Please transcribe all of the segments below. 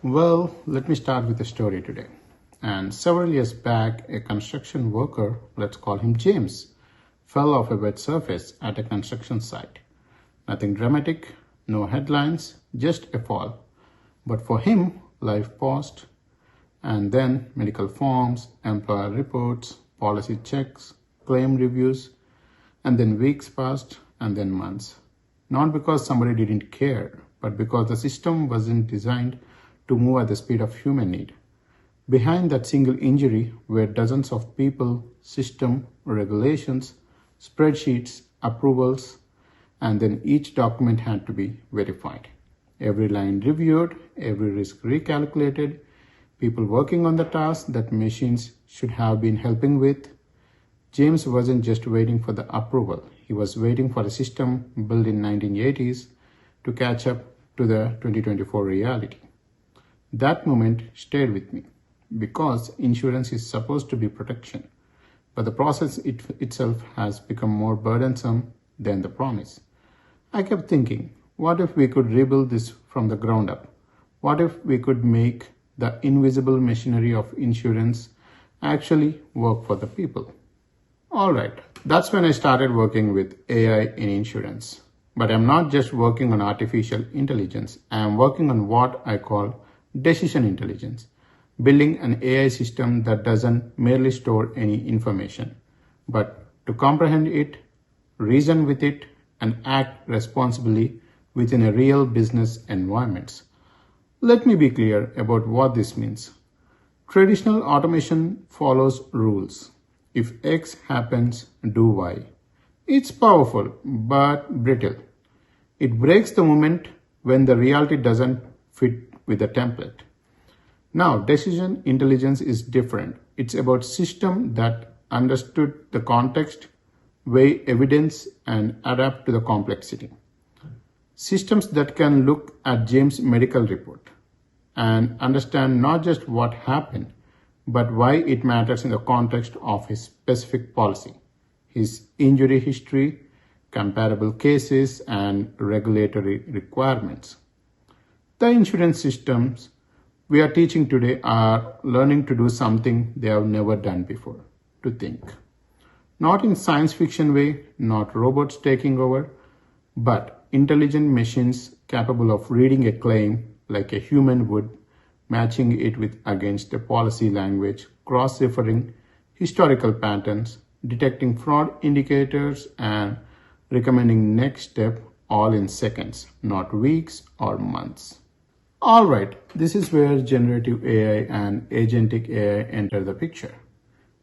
Well, let me start with a story today. And several years back, a construction worker, let's call him James, fell off a wet surface at a construction site. Nothing dramatic, no headlines, just a fall. But for him, life paused, and then medical forms, employer reports, policy checks, claim reviews, and then weeks passed, and then months. Not because somebody didn't care, but because the system wasn't designed to move at the speed of human need. Behind that single injury were dozens of people, system, regulations, spreadsheets, approvals, and then each document had to be verified. Every line reviewed, every risk recalculated, people working on the task that machines should have been helping with. James wasn't just waiting for the approval. He was waiting for a system built in 1980s to catch up to the 2024 reality. That moment stayed with me because insurance is supposed to be protection, but the process itself has become more burdensome than the promise. I kept thinking, what if we could rebuild this from the ground up? What if we could make the invisible machinery of insurance actually work for the people? All right, that's when I started working with AI in insurance. But I'm not just working on artificial intelligence. I'm working on what I call decision intelligence, building an AI system that doesn't merely store any information, but to comprehend it, reason with it, and act responsibly within a real business environment. Let me be clear about what this means. Traditional automation follows rules. If X happens, do Y. It's powerful, but brittle. It breaks the moment when the reality doesn't fit with the template. Now, decision intelligence is different. It's about system that understood the context, weigh evidence, and adapt to the complexity. Systems that can look at James' medical report and understand not just what happened, but why it matters in the context of his specific policy, his injury history, comparable cases, and regulatory requirements. The insurance systems we are teaching today are learning to do something they have never done before, to think. Not in science fiction way, not robots taking over, but intelligent machines capable of reading a claim like a human would, matching it with against a policy language, cross-referring historical patterns, detecting fraud indicators, and recommending next step all in seconds, not weeks or months. All right, this is where generative AI and agentic AI enter the picture.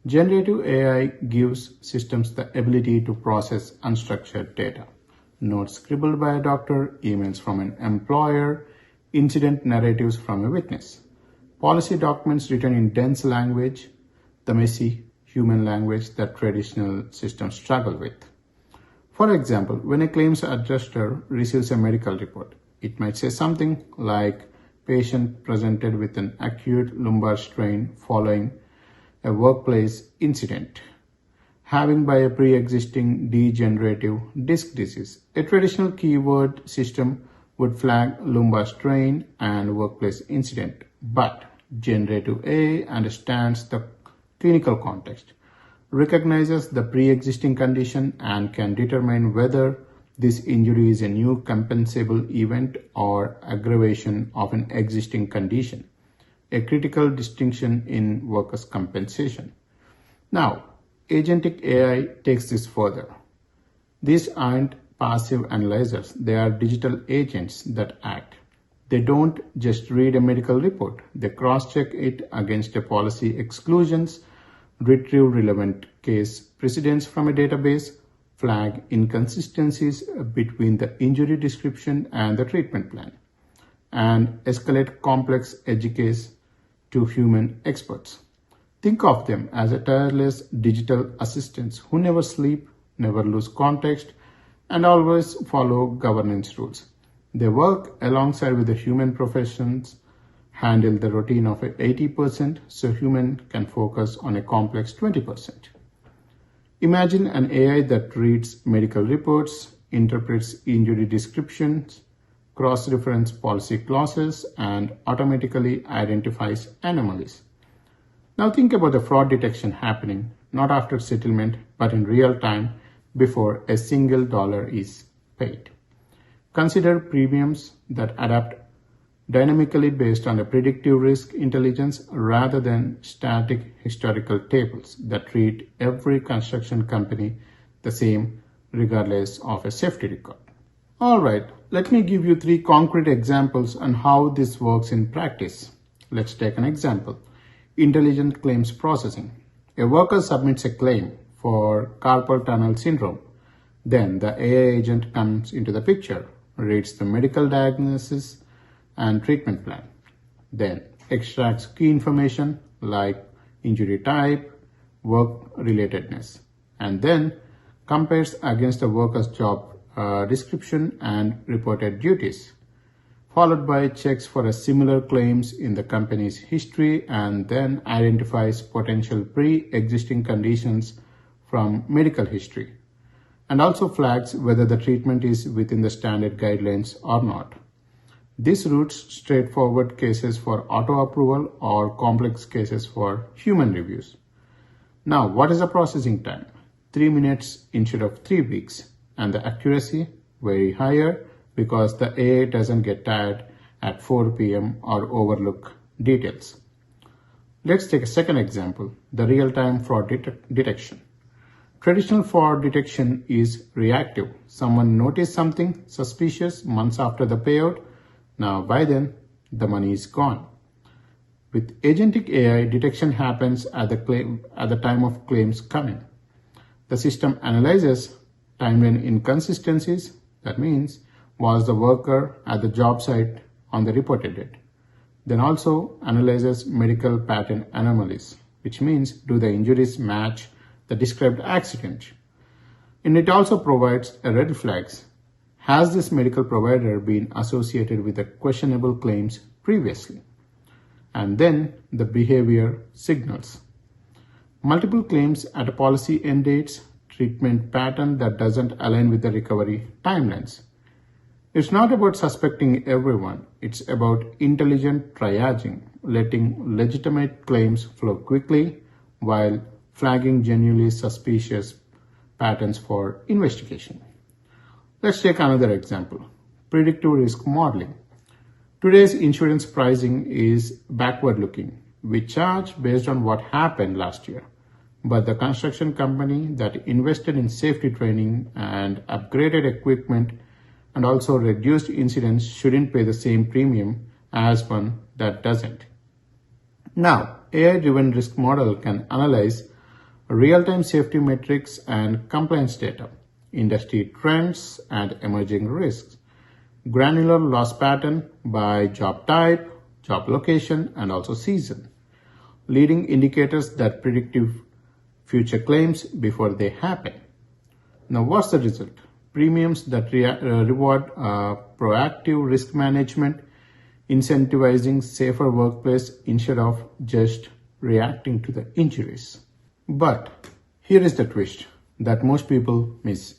Generative AI gives systems the ability to process unstructured data, notes scribbled by a doctor, emails from an employer, incident narratives from a witness, policy documents written in dense language, the messy human language that traditional systems struggle with. For example, when a claims adjuster receives a medical report, it might say something like patient presented with an acute lumbar strain following a workplace incident, having by a pre-existing degenerative disc disease. A traditional keyword system would flag lumbar strain and workplace incident, but generative AI understands the clinical context, recognizes the pre-existing condition, and can determine whether this injury is a new compensable event or aggravation of an existing condition, a critical distinction in workers' compensation. Now, agentic AI takes this further. These aren't passive analyzers, they are digital agents that act. They don't just read a medical report, they cross-check it against a policy exclusions, retrieve relevant case precedents from a database, flag inconsistencies between the injury description and the treatment plan, and escalate complex edge case to human experts. Think of them as a tireless digital assistants who never sleep, never lose context, and always follow governance rules. They work alongside with the human professions, handle the routine of 80% so human can focus on a complex 20%. Imagine an AI that reads medical reports, interprets injury descriptions, cross-reference policy clauses, and automatically identifies anomalies. Now think about the fraud detection happening not after settlement but in real time before a single dollar is paid. Consider premiums that adapt dynamically based on a predictive risk intelligence rather than static historical tables that treat every construction company the same regardless of a safety record. Alright, let me give you 3 concrete examples on how this works in practice. Let's take an example. Intelligent claims processing. A worker submits a claim for carpal tunnel syndrome. Then the AI agent comes into the picture, reads the medical diagnosis and treatment plan. Then extracts key information like injury type, work relatedness, and then compares against the worker's job description and reported duties, followed by checks for a similar claims in the company's history and then identifies potential pre-existing conditions from medical history, and also flags whether the treatment is within the standard guidelines or not. This routes straightforward cases for auto-approval or complex cases for human reviews. Now, what is the processing time? 3 minutes instead of 3 weeks. And the accuracy very higher because the AI doesn't get tired at 4 p.m. or overlook details. Let's take a second example, the real-time fraud detection. Traditional fraud detection is reactive. Someone noticed something suspicious months after the payout. Now by then, the money is gone. With agentic AI, detection happens at the time of claims coming. The system analyzes timeline inconsistencies. That means, was the worker at the job site on the reported date? Then also analyzes medical pattern anomalies, which means, do the injuries match the described accident? And it also provides a red flags. Has this medical provider been associated with the questionable claims previously? And then the behavior signals. Multiple claims at a policy end dates, treatment pattern that doesn't align with the recovery timelines. It's not about suspecting everyone. It's about intelligent triaging, letting legitimate claims flow quickly while flagging genuinely suspicious patterns for investigation. Let's take another example, predictive risk modeling. Today's insurance pricing is backward-looking. We charge based on what happened last year. But the construction company that invested in safety training and upgraded equipment and also reduced incidents shouldn't pay the same premium as one that doesn't. Now, AI-driven risk model can analyze real-time safety metrics and compliance data, industry trends and emerging risks, granular loss pattern by job type, job location, and also season, leading indicators that predictive future claims before they happen. Now, what's the result? Premiums that reward proactive risk management, incentivizing safer workplace instead of just reacting to the injuries. But here is the twist that most people miss.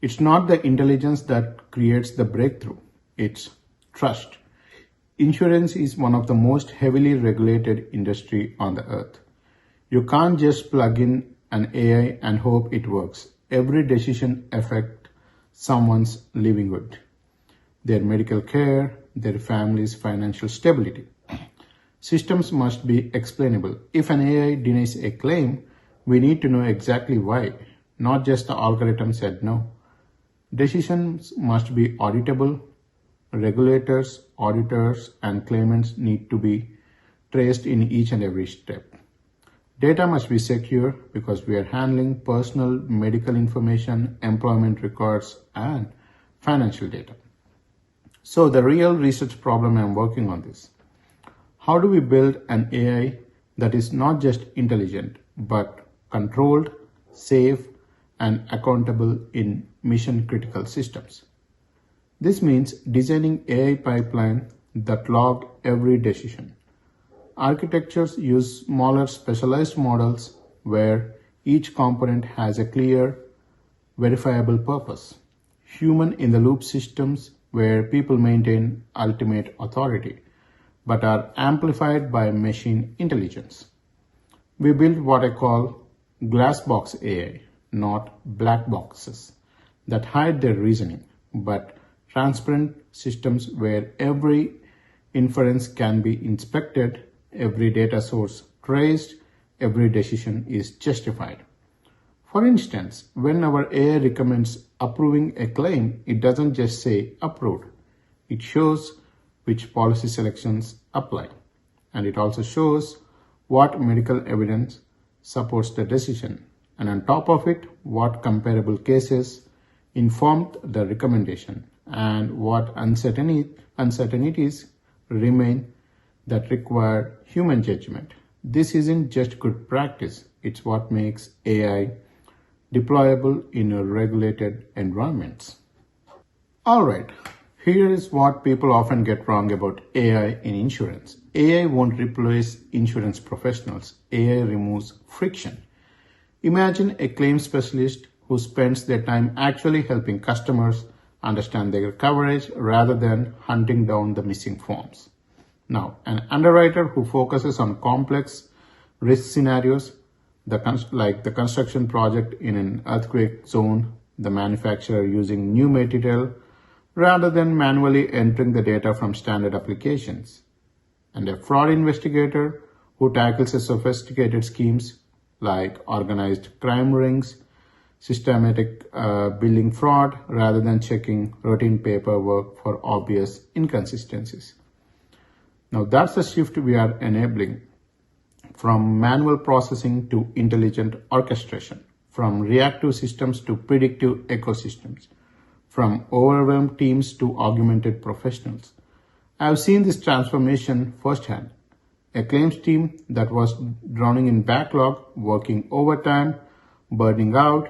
It's not the intelligence that creates the breakthrough, it's trust. Insurance is one of the most heavily regulated industry on the earth. You can't just plug in an AI and hope it works. Every decision affects someone's livelihood, their medical care, their family's financial stability. Systems must be explainable. If an AI denies a claim, we need to know exactly why, not just the algorithm said no. Decisions must be auditable. Regulators, auditors, and claimants need to be traced in each and every step. Data must be secure because we are handling personal medical information, employment records, and financial data. So the real research problem I'm working on this. How do we build an AI that is not just intelligent, but controlled, safe, and accountable in mission-critical systems? This means designing AI pipeline that log every decision. Architectures use smaller specialized models where each component has a clear, verifiable purpose. Human-in-the-loop systems where people maintain ultimate authority, but are amplified by machine intelligence. We build what I call glass box AI, not black boxes that hide their reasoning, but transparent systems where every inference can be inspected, every data source traced, every decision is justified. For instance, when our AI recommends approving a claim, it doesn't just say approved. It shows which policy selections apply. And it also shows what medical evidence supports the decision. And on top of it, what comparable cases informed the recommendation and what uncertainties remain that require human judgment. This isn't just good practice, it's what makes AI deployable in regulated environments. All right, here is what people often get wrong about AI in insurance. AI won't replace insurance professionals. AI removes friction. Imagine a claims specialist who spends their time actually helping customers understand their coverage rather than hunting down the missing forms. Now, an underwriter who focuses on complex risk scenarios, like the construction project in an earthquake zone, the manufacturer using new material rather than manually entering the data from standard applications, and a fraud investigator who tackles sophisticated schemes like organized crime rings, systematic billing fraud rather than checking routine paperwork for obvious inconsistencies. Now that's the shift we are enabling, from manual processing to intelligent orchestration, from reactive systems to predictive ecosystems, from overwhelmed teams to augmented professionals. I've seen this transformation firsthand. A claims team that was drowning in backlog, working overtime, burning out.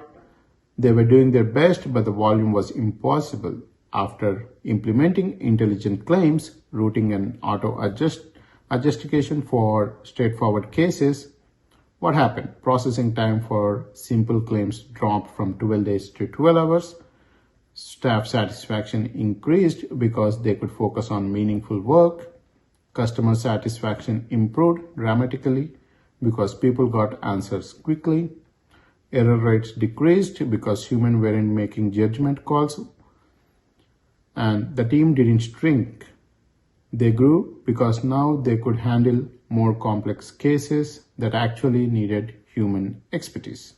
They were doing their best, but the volume was impossible. After implementing intelligent claims, routing and adjustication for straightforward cases, what happened? Processing time for simple claims dropped from 12 days to 12 hours. Staff satisfaction increased because they could focus on meaningful work. Customer satisfaction improved dramatically because people got answers quickly. Error rates decreased because humans weren't making judgment calls. And the team didn't shrink. They grew because now they could handle more complex cases that actually needed human expertise.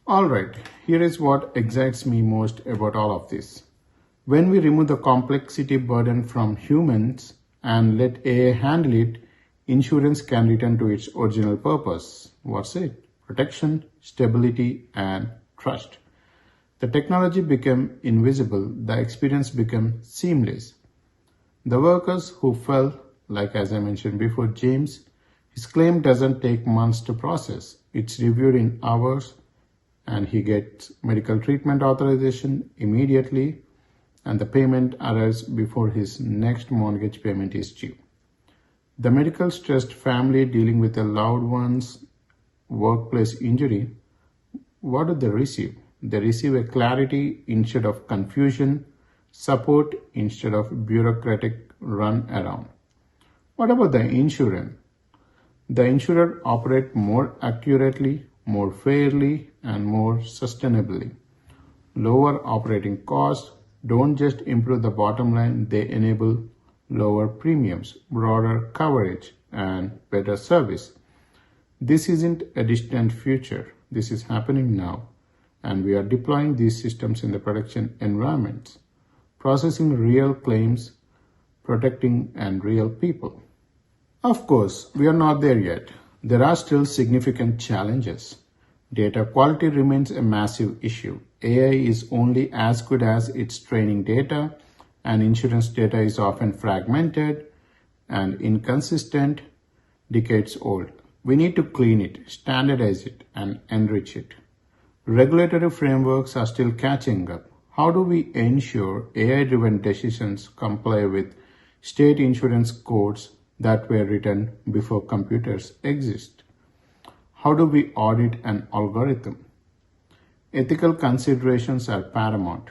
All right, here is what excites me most about all of this. When we remove the complexity burden from humans and let AI handle it, insurance can return to its original purpose. What's it? Protection, stability, and trust. The technology became invisible, the experience became seamless. The workers who fell, like as I mentioned before, James, his claim doesn't take months to process. It's reviewed in hours, and he gets medical treatment authorization immediately, and the payment arrives before his next mortgage payment is due. The medical stressed family dealing with a loved one's workplace injury, what do they receive? They receive a clarity instead of confusion, support instead of bureaucratic run around. What about the insurer? The insurer operates more accurately, more fairly, and more sustainably. Lower operating costs don't just improve the bottom line, they enable lower premiums, broader coverage, and better service. This isn't a distant future. This is happening now, and we are deploying these systems in the production environments, processing real claims, protecting and real people. Of course, we are not there yet. There are still significant challenges. Data quality remains a massive issue. AI is only as good as its training data, and insurance data is often fragmented and inconsistent, decades old. We need to clean it, standardize it, and enrich it. Regulatory frameworks are still catching up. How do we ensure AI-driven decisions comply with state insurance codes that were written before computers exist? How do we audit an algorithm? Ethical considerations are paramount.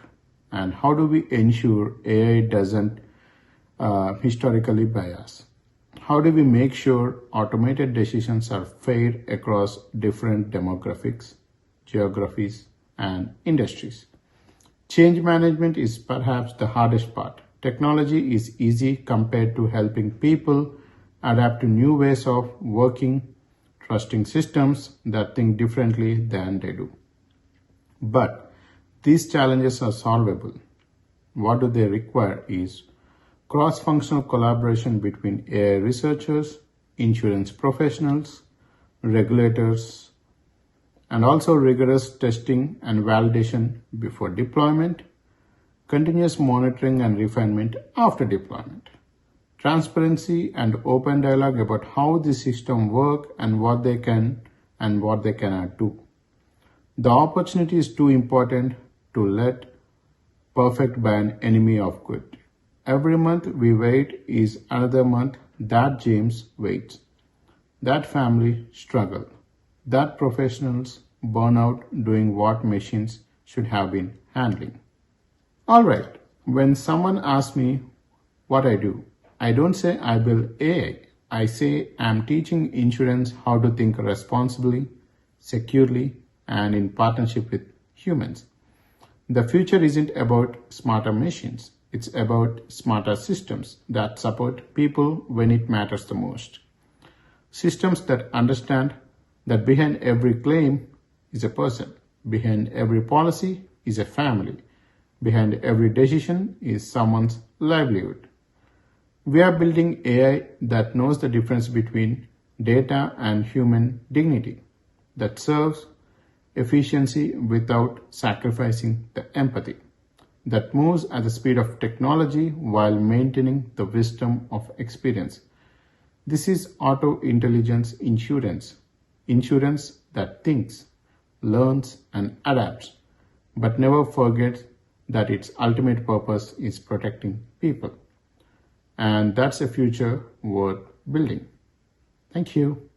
And how do we ensure AI doesn't historically bias? How do we make sure automated decisions are fair across different demographics, geographies, and industries? Change management is perhaps the hardest part. Technology is easy compared to helping people adapt to new ways of working, trusting systems that think differently than they do. But these challenges are solvable. What do they require is cross-functional collaboration between AI researchers, insurance professionals, regulators, and also rigorous testing and validation before deployment, continuous monitoring and refinement after deployment, transparency and open dialogue about how the system work and what they can and what they cannot do. The opportunity is too important to let perfect by an enemy of good. Every month we wait is another month that James waits. That family struggle. That professionals burn out doing what machines should have been handling. Alright, when someone asks me what I do, I don't say I build AI. I say I'm teaching insurance how to think responsibly, securely, and in partnership with humans. The future isn't about smarter machines. It's about smarter systems that support people when it matters the most. Systems that understand that behind every claim is a person, behind every policy is a family, behind every decision is someone's livelihood. We are building AI that knows the difference between data and human dignity, that serves efficiency without sacrificing the empathy, that moves at the speed of technology while maintaining the wisdom of experience. This is auto intelligence insurance, insurance that thinks, learns, and adapts, but never forgets that its ultimate purpose is protecting people. And that's a future worth building. Thank you.